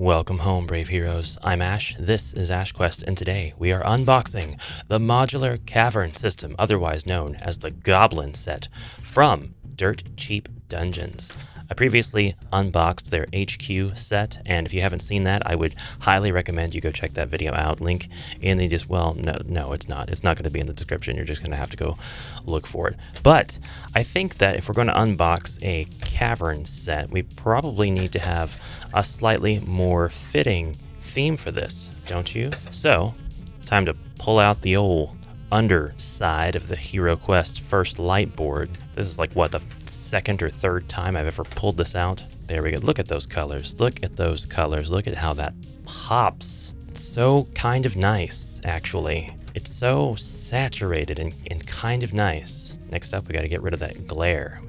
Welcome home, brave heroes. I'm Ash, this is HeroQuest, and today we are unboxing the modular cavern system, otherwise known as the Goblin set, from Dirt Cheap Dungeons. I previously unboxed their HQ set, and if you haven't seen that, I would highly recommend you go check that video out. Link in the no, it's not. It's not going to be in the description. You're just going to have to go look for it. But I think that if we're going to unbox a cavern set, we probably need to have a slightly more fitting theme for this, don't you? So, time to pull out the old underside of the HeroQuest first light board. This is like, what, the second or third time I've ever pulled this out? There we go. Look at those colors. Look at those colors. Look at how that pops. It's so kind of nice, actually. It's so saturated and kind of nice. Next up, we got to get rid of that glare.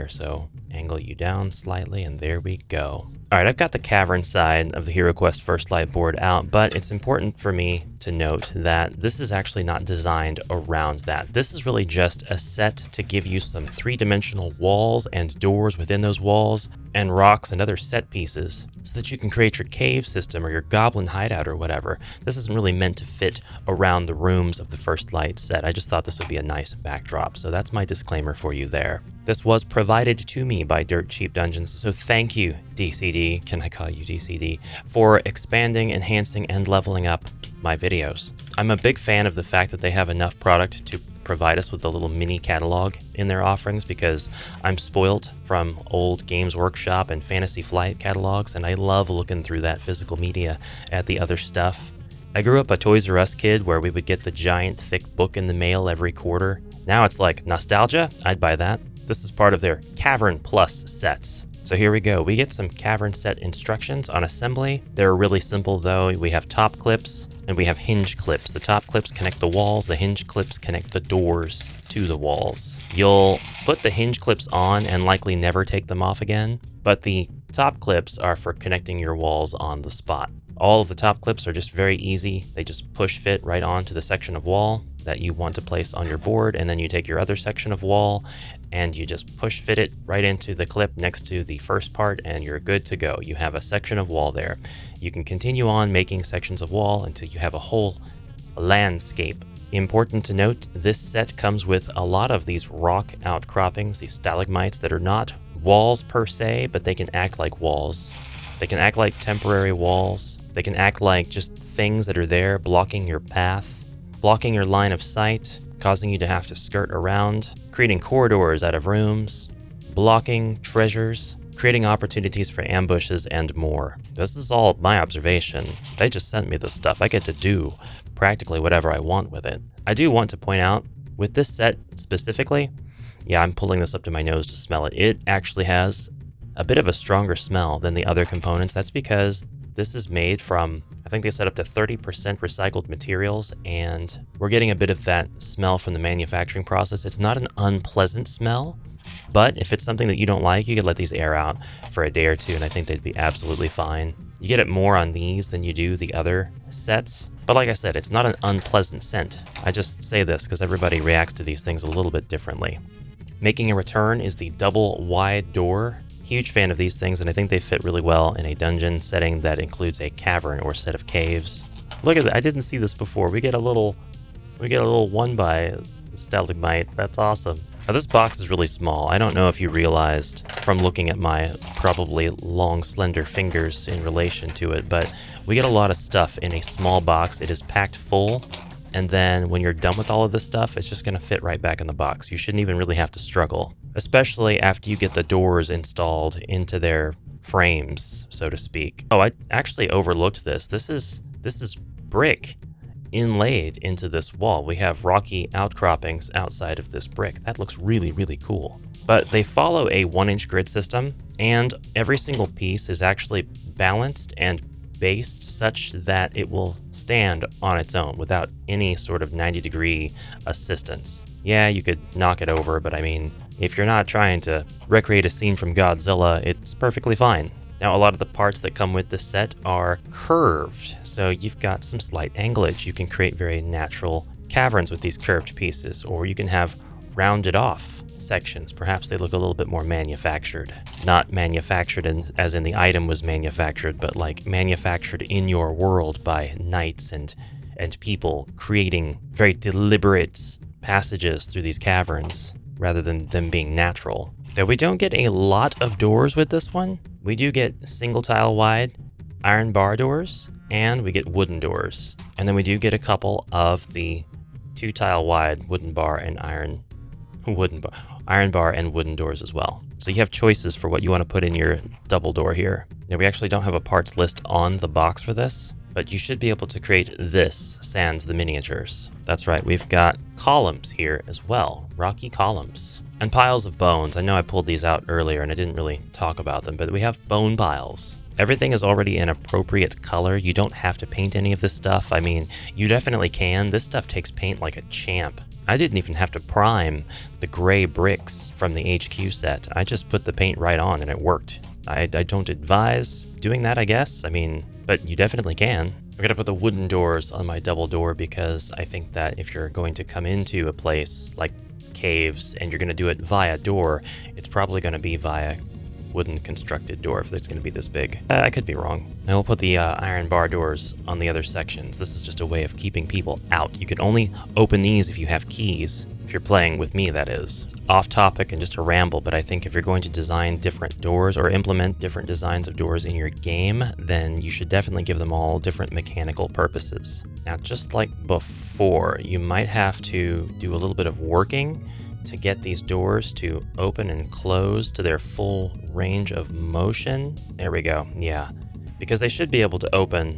So angle you down slightly, and there we go. All right, I've got the cavern side of the HeroQuest first light board out, but it's important for me to note that this is actually not designed around that. This is really just a set to give you some three-dimensional walls and doors within those walls, and rocks and other set pieces, so that you can create your cave system or your goblin hideout or whatever. This isn't really meant to fit around the rooms of the first light set. I just thought this would be a nice backdrop, so that's my disclaimer for you there. This was provided to me by Dirt Cheap Dungeons, so thank you, DCD, can I call you DCD, for expanding, enhancing, and leveling up my videos. I'm a big fan of the fact that they have enough product to provide us with a little mini catalog in their offerings, because I'm spoiled from old Games Workshop and Fantasy Flight catalogs, and I love looking through that physical media at the other stuff. I grew up a Toys R Us kid where we would get the giant thick book in the mail every quarter. Now it's like nostalgia, I'd buy that. This is part of their Cavern Plus sets. So here we go. We get some cavern set instructions on assembly. They're really simple though. We have top clips and we have hinge clips. The top clips connect the walls, the hinge clips connect the doors to the walls. You'll put the hinge clips on and likely never take them off again, but the top clips are for connecting your walls on the spot. All of the top clips are just very easy. They just push fit right onto the section of wall that you want to place on your board, and then you take your other section of wall and you just push fit it right into the clip next to the first part, and you're good to go. You have a section of wall there. You can continue on making sections of wall until you have a whole landscape. Important to note, this set comes with a lot of these rock outcroppings, these stalagmites that are not walls per se, but they can act like walls. They can act like temporary walls. They can act like just things that are there blocking your path, blocking your line of sight, causing you to have to skirt around, creating corridors out of rooms, blocking treasures, creating opportunities for ambushes, and more. This is all my observation. They just sent me this stuff. I get to do practically whatever I want with it. I do want to point out, with this set specifically, yeah, I'm pulling this up to my nose to smell it. It actually has a bit of a stronger smell than the other components. That's because this is made from, I think they said, up to 30% recycled materials, and we're getting a bit of that smell from the manufacturing process. It's not an unpleasant smell, but if it's something that you don't like, you could let these air out for a day or two, and I think they'd be absolutely fine. You get it more on these than you do the other sets, but like I said, it's not an unpleasant scent. I just say this because everybody reacts to these things a little bit differently. Making a return is the double wide door. Huge fan of these things, and I think they fit really well in a dungeon setting that includes a cavern or set of caves. Look at that, I didn't see this before. We get a little 1x stalagmite. That's awesome. Now this box is really small. I don't know if you realized from looking at my probably long, slender fingers in relation to it, but we get a lot of stuff in a small box. It is packed full, and then when you're done with all of this stuff, it's just gonna fit right back in the box. You shouldn't even really have to struggle, especially after you get the doors installed into their frames, so to speak. Oh, I actually overlooked this. This is brick inlaid into this wall. We have rocky outcroppings outside of this brick. That looks really, really cool. But they follow a 1-inch grid system, and every single piece is actually balanced and based such that it will stand on its own without any sort of 90-degree assistance. Yeah, you could knock it over, but I mean, if you're not trying to recreate a scene from Godzilla, it's perfectly fine. Now, a lot of the parts that come with this set are curved, so you've got some slight anglage. You can create very natural caverns with these curved pieces, or you can have rounded off sections. Perhaps they look a little bit more manufactured. Not manufactured as in the item was manufactured, but like manufactured in your world by knights and people creating very deliberate passages through these caverns rather than them being natural. Though we don't get a lot of doors with this one. We do get single tile wide iron bar doors, and we get wooden doors. And then we do get a couple of the 2 tile wide wooden bar and iron bar and wooden doors as well. So you have choices for what you want to put in your double door here. Now we actually don't have a parts list on the box for this, but you should be able to create this sans the miniatures. That's right, we've got columns here as well, rocky columns. And piles of bones. I know I pulled these out earlier and I didn't really talk about them, but we have bone piles. Everything is already an appropriate color. You don't have to paint any of this stuff. I mean, you definitely can. This stuff takes paint like a champ. I didn't even have to prime the gray bricks from the HQ set. I just put the paint right on and it worked. I don't advise doing that, I guess. I mean, but you definitely can. I'm gonna put the wooden doors on my double door because I think that if you're going to come into a place like caves and you're gonna do it via door, it's probably gonna be via wooden constructed door if it's going to be this big. I could be wrong. And we'll put the iron bar doors on the other sections. This is just a way of keeping people out. You can only open these if you have keys. If you're playing with me, that is. Off topic and just a ramble, but I think if you're going to design different doors or implement different designs of doors in your game, then you should definitely give them all different mechanical purposes. Now, just like before, you might have to do a little bit of working to get these doors to open and close to their full range of motion. There we go, yeah. Because they should be able to open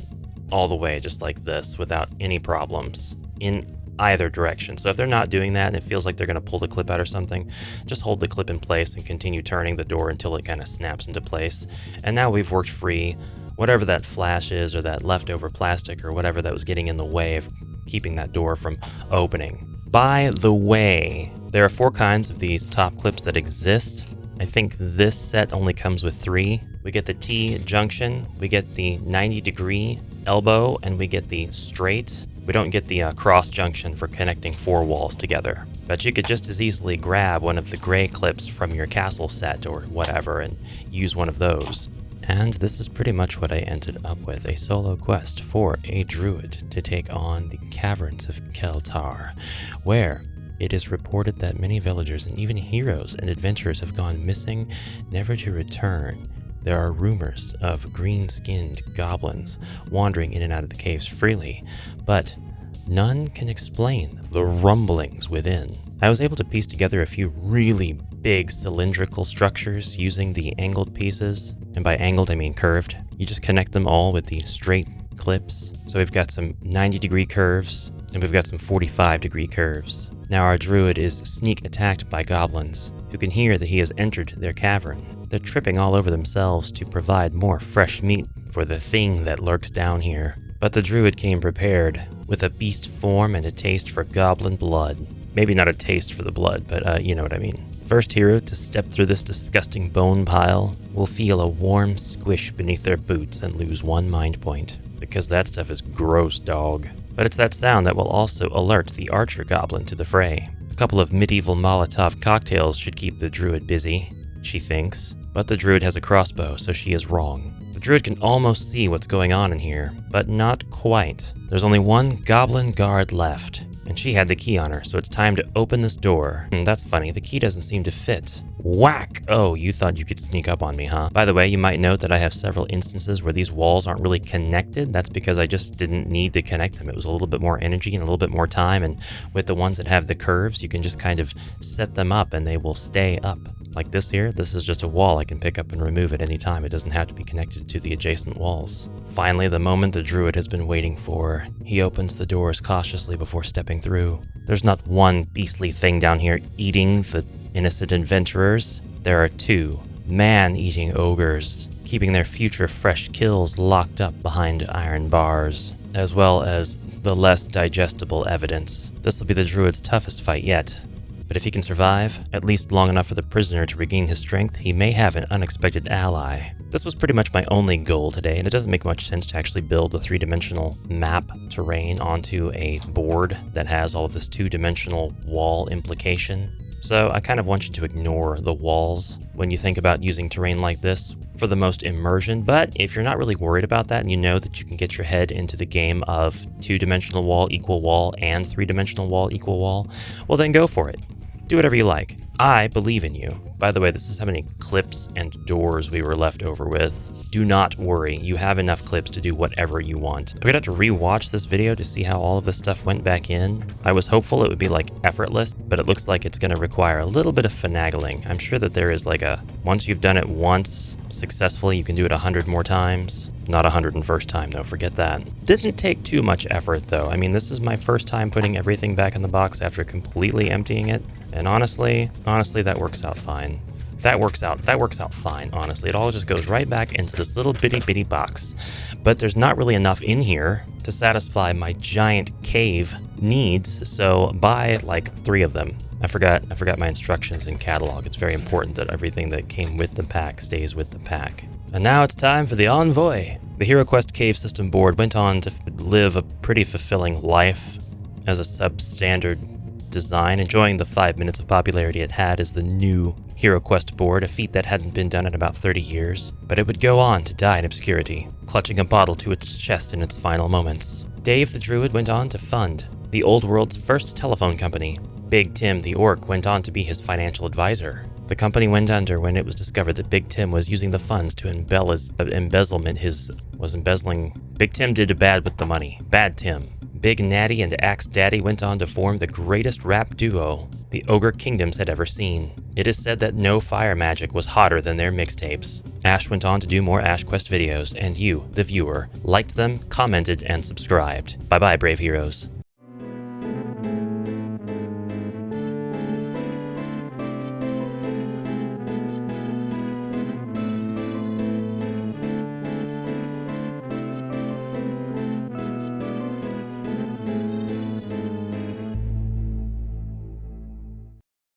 all the way just like this without any problems in either direction. So if they're not doing that and it feels like they're gonna pull the clip out or something, just hold the clip in place and continue turning the door until it kind of snaps into place. And now we've worked free whatever that flash is or that leftover plastic or whatever that was getting in the way of keeping that door from opening. By the way, there are 4 kinds of these top clips that exist. I think this set only comes with 3. We get the T junction, we get the 90-degree elbow, and we get the straight. We don't get the cross junction for connecting 4 walls together. But you could just as easily grab one of the gray clips from your castle set or whatever and use one of those. And this is pretty much what I ended up with, a solo quest for a druid to take on the caverns of Keltar, where it is reported that many villagers and even heroes and adventurers have gone missing, never to return. There are rumors of green-skinned goblins wandering in and out of the caves freely, but none can explain the rumblings within. I was able to piece together a few really big cylindrical structures using the angled pieces, and by angled I mean curved. You just connect them all with the straight clips. So we've got some 90-degree curves, and we've got some 45-degree curves. Now our druid is sneak attacked by goblins, who can hear that he has entered their cavern. They're tripping all over themselves to provide more fresh meat for the thing that lurks down here. But the druid came prepared, with a beast form and a taste for goblin blood. Maybe not a taste for the blood, but you know what I mean. First hero to step through this disgusting bone pile will feel a warm squish beneath their boots and lose 1 mind point, because that stuff is gross, dog. But it's that sound that will also alert the archer goblin to the fray. A couple of medieval Molotov cocktails should keep the druid busy, she thinks. But the druid has a crossbow, so she is wrong. The druid can almost see what's going on in here, but not quite. There's only 1 goblin guard left, and she had the key on her, so it's time to open this door. That's funny, the key doesn't seem to fit. Whack! Oh, you thought you could sneak up on me, huh? By the way, you might note that I have several instances where these walls aren't really connected. That's because I just didn't need to connect them. It was a little bit more energy and a little bit more time, and with the ones that have the curves, you can just kind of set them up and they will stay up. Like this here, this is just a wall I can pick up and remove at any time. It doesn't have to be connected to the adjacent walls. Finally, the moment the druid has been waiting for, he opens the doors cautiously before stepping through. There's not 1 beastly thing down here eating the innocent adventurers. There are 2 man-eating ogres, keeping their future fresh kills locked up behind iron bars, as well as the less digestible evidence. This will be the druid's toughest fight yet. But if he can survive, at least long enough for the prisoner to regain his strength, he may have an unexpected ally. This was pretty much my only goal today, and it doesn't make much sense to actually build a 3-dimensional map terrain onto a board that has all of this 2-dimensional wall implication. so I kind of want you to ignore the walls when you think about using terrain like this for the most immersion. But if you're not really worried about that and you know that you can get your head into the game of 2-dimensional wall, equal wall, and 3-dimensional wall, equal wall, well then go for it. Do whatever you like. I believe in you. By the way, this is how many clips and doors we were left over with. Do not worry, you have enough clips to do whatever you want. I'm gonna have to rewatch this video to see how all of this stuff went back in. I was hopeful it would be like effortless, but it looks like it's gonna require a little bit of finagling. I'm sure that there is like once you've done it once successfully, you can do it 100 more times. Not 101st time though, forget that. Didn't take too much effort though. I mean, this is my first time putting everything back in the box after completely emptying it. And honestly, that works out fine. That works out fine, honestly. It all just goes right back into this little bitty box. But there's not really enough in here to satisfy my giant cave needs, so buy like 3 of them. I forgot my instructions in catalog. It's very important that everything that came with the pack stays with the pack. And now it's time for the envoy. The HeroQuest Cave System board went on to live a pretty fulfilling life as a substandard design, enjoying the 5 minutes of popularity it had as the new HeroQuest board, a feat that hadn't been done in about 30 years. But it would go on to die in obscurity, clutching a bottle to its chest in its final moments. Dave the Druid went on to fund the old world's first telephone company. Big Tim the Orc went on to be his financial advisor. The company went under when it was discovered that Big Tim was using the funds to embezzling. Big Tim did bad with the money. Bad Tim. Big Natty and Axe Daddy went on to form the greatest rap duo the Ogre Kingdoms had ever seen. It is said that no fire magic was hotter than their mixtapes. Ash went on to do more HeroQuest videos, and you, the viewer, liked them, commented, and subscribed. Bye bye, brave heroes.